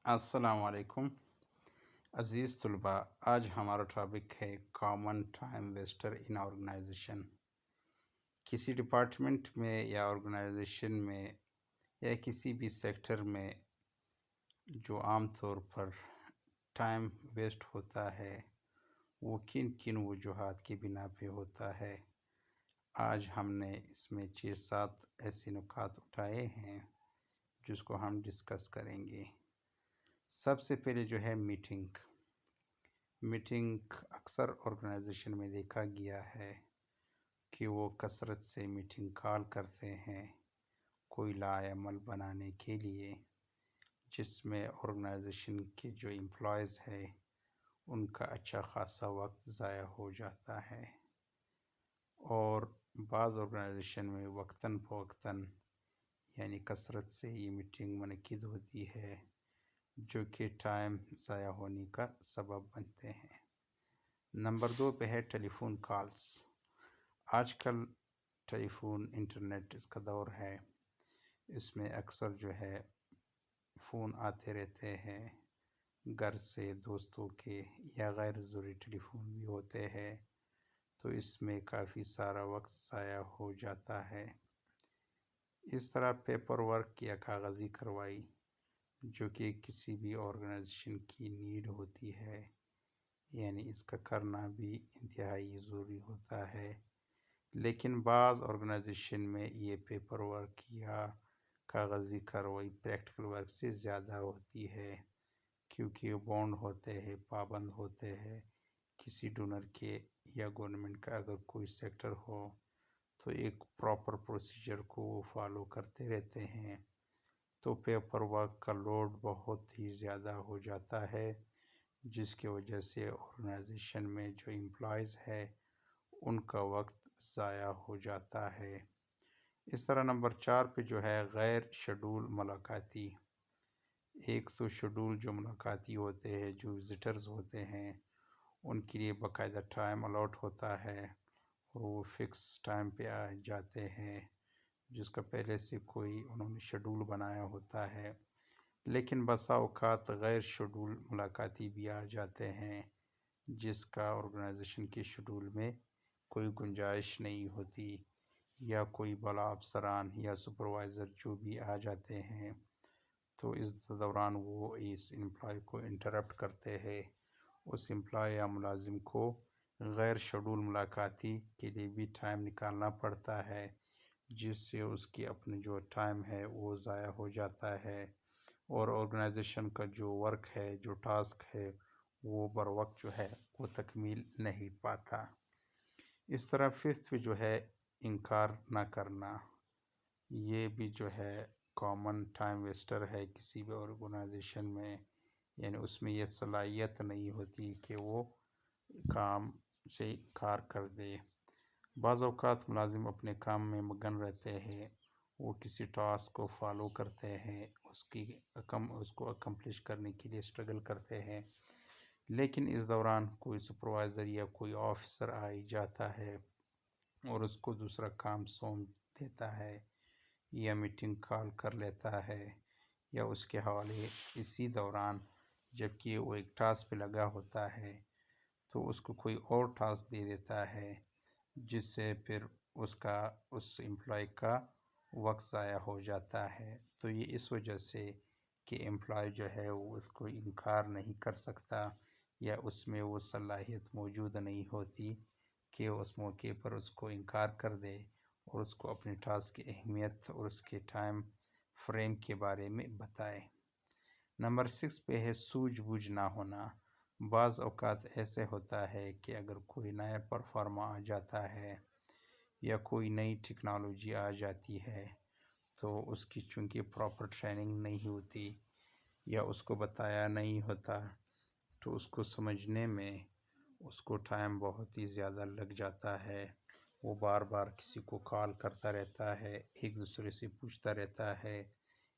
السلام علیکم عزیز طلباء، آج ہمارا ٹاپک ہے کامن ٹائم ویسٹر ان آرگنائزیشن۔ کسی ڈپارٹمنٹ میں یا آرگنائزیشن میں یا کسی بھی سیکٹر میں جو عام طور پر ٹائم ویسٹ ہوتا ہے وہ کن کن وجوہات کی بنا پہ ہوتا ہے۔ آج ہم نے اس میں 6-7 ایسے نکات اٹھائے ہیں جس کو ہم ڈسکس کریں گے۔ سب سے پہلے جو ہے میٹنگ اکثر آرگنائزیشن میں دیکھا گیا ہے کہ وہ کثرت سے میٹنگ کال کرتے ہیں کوئی لائحہ عمل بنانے کے لیے، جس میں آرگنائزیشن کے جو امپلائیز ہے ان کا اچھا خاصا وقت ضائع ہو جاتا ہے، اور بعض آرگنائزیشن میں وقتاً فوقتاً یعنی کثرت سے یہ میٹنگ منعقد ہوتی ہے جو کہ ٹائم ضائع ہونے کا سبب بنتے ہیں۔ نمبر 2 پہ ہے ٹیلی فون کالز۔ آج کل ٹیلی فون انٹرنیٹ اس کا دور ہے، اس میں اکثر جو ہے فون آتے رہتے ہیں، گھر سے، دوستوں کے، یا غیر ضروری ٹیلی فون بھی ہوتے ہیں، تو اس میں کافی سارا وقت ضائع ہو جاتا ہے۔ اس طرح پیپر ورک یا کاغذی کارروائی جو کہ کسی بھی آرگنائزیشن کی نیڈ ہوتی ہے، یعنی اس کا کرنا بھی انتہائی ضروری ہوتا ہے، لیکن بعض آرگنائزیشن میں یہ پیپر ورک یا کاغذی کارروائی پریکٹیکل ورک سے زیادہ ہوتی ہے، کیونکہ بانڈ ہوتے ہیں، پابند ہوتے ہیں کسی ڈونر کے یا گورنمنٹ کا۔ اگر کوئی سیکٹر ہو تو ایک پراپر پروسیجر کو وہ فالو کرتے رہتے ہیں، تو پیپر ورک کا لوڈ بہت ہی زیادہ ہو جاتا ہے، جس کی وجہ سے آرگنائزیشن میں جو امپلائیز ہے ان کا وقت ضائع ہو جاتا ہے۔ اس طرح نمبر 4 پہ جو ہے غیر شیڈول ملاقاتی۔ ایک تو شیڈول جو ملاقاتی ہوتے ہیں، جو وزٹرز ہوتے ہیں، ان کے لیے باقاعدہ ٹائم الاٹ ہوتا ہے اور وہ فکس ٹائم پہ آ جاتے ہیں، جس کا پہلے سے کوئی انہوں نے شیڈول بنایا ہوتا ہے، لیکن بسا اوقات غیر شیڈول ملاقاتی بھی آ جاتے ہیں جس کا آرگنائزیشن کے شیڈول میں کوئی گنجائش نہیں ہوتی، یا کوئی بالا افسران یا سپروائزر جو بھی آ جاتے ہیں، تو اس دوران وہ اس امپلائی کو انٹرپٹ کرتے ہیں۔ اس امپلائی یا ملازم کو غیر شیڈول ملاقاتی کے لیے بھی ٹائم نکالنا پڑتا ہے، جس سے اس کی اپنی جو ٹائم ہے وہ ضائع ہو جاتا ہے، اور آرگنائزیشن کا جو ورک ہے، جو ٹاسک ہے، وہ بر وقت جو ہے وہ تکمیل نہیں پاتا۔ اس طرح 5 پہ جو ہے انکار نہ کرنا، یہ بھی جو ہے کامن ٹائم ویسٹر ہے کسی بھی آرگنائزیشن میں، یعنی اس میں یہ صلاحیت نہیں ہوتی کہ وہ کام سے انکار کر دے۔ بعض اوقات ملازم اپنے کام میں مگن رہتے ہیں، وہ کسی ٹاسک کو فالو کرتے ہیں، اس کو اکمپلش کرنے کے لیے اسٹرگل کرتے ہیں، لیکن اس دوران کوئی سپروائزر یا کوئی آفیسر آ جاتا ہے اور اس کو دوسرا کام سونپ دیتا ہے، یا میٹنگ کال کر لیتا ہے، یا اس کے حوالے اسی دوران جبکہ وہ ایک ٹاسک پہ لگا ہوتا ہے تو اس کو کوئی اور ٹاسک دے دیتا ہے، جس سے پھر اس امپلائی کا وقت ضائع ہو جاتا ہے۔ تو یہ اس وجہ سے کہ امپلائی جو ہے وہ اس کو انکار نہیں کر سکتا، یا اس میں وہ صلاحیت موجود نہیں ہوتی کہ اس موقع پر اس کو انکار کر دے اور اس کو اپنی ٹاسک کی اہمیت اور اس کے ٹائم فریم کے بارے میں بتائے۔ نمبر 6 پہ ہے سوجھ بوجھ نہ ہونا۔ بعض اوقات ایسے ہوتا ہے کہ اگر کوئی نیا پرفارما آ جاتا ہے یا کوئی نئی ٹیکنالوجی آ جاتی ہے، تو اس کی چونکہ پراپر ٹریننگ نہیں ہوتی یا اس کو بتایا نہیں ہوتا، تو اس کو سمجھنے میں اس کو ٹائم بہت ہی زیادہ لگ جاتا ہے۔ وہ بار بار کسی کو کال کرتا رہتا ہے، ایک دوسرے سے پوچھتا رہتا ہے،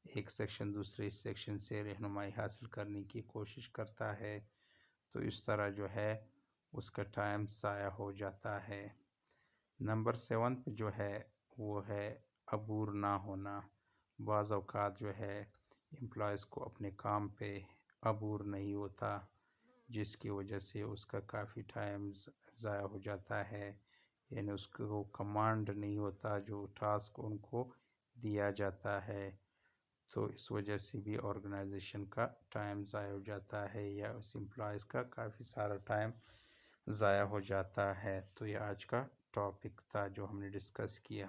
ایک سیکشن دوسرے سیکشن سے رہنمائی حاصل کرنے کی کوشش کرتا ہے، تو اس طرح جو ہے اس کا ٹائم ضائع ہو جاتا ہے۔ نمبر 7 پہ جو ہے وہ ہے عبور نہ ہونا۔ بعض اوقات جو ہے امپلائیز کو اپنے کام پہ عبور نہیں ہوتا، جس کی وجہ سے اس کا کافی ٹائم ضائع ہو جاتا ہے، یعنی اس کو کمانڈ نہیں ہوتا جو ٹاسک ان کو دیا جاتا ہے، تو اس وجہ سے بھی آرگنائزیشن کا ٹائم ضائع ہو جاتا ہے، یا اس امپلائیز کا کافی سارا ٹائم ضائع ہو جاتا ہے۔ تو یہ آج کا ٹاپک تھا جو ہم نے ڈسکس کیا۔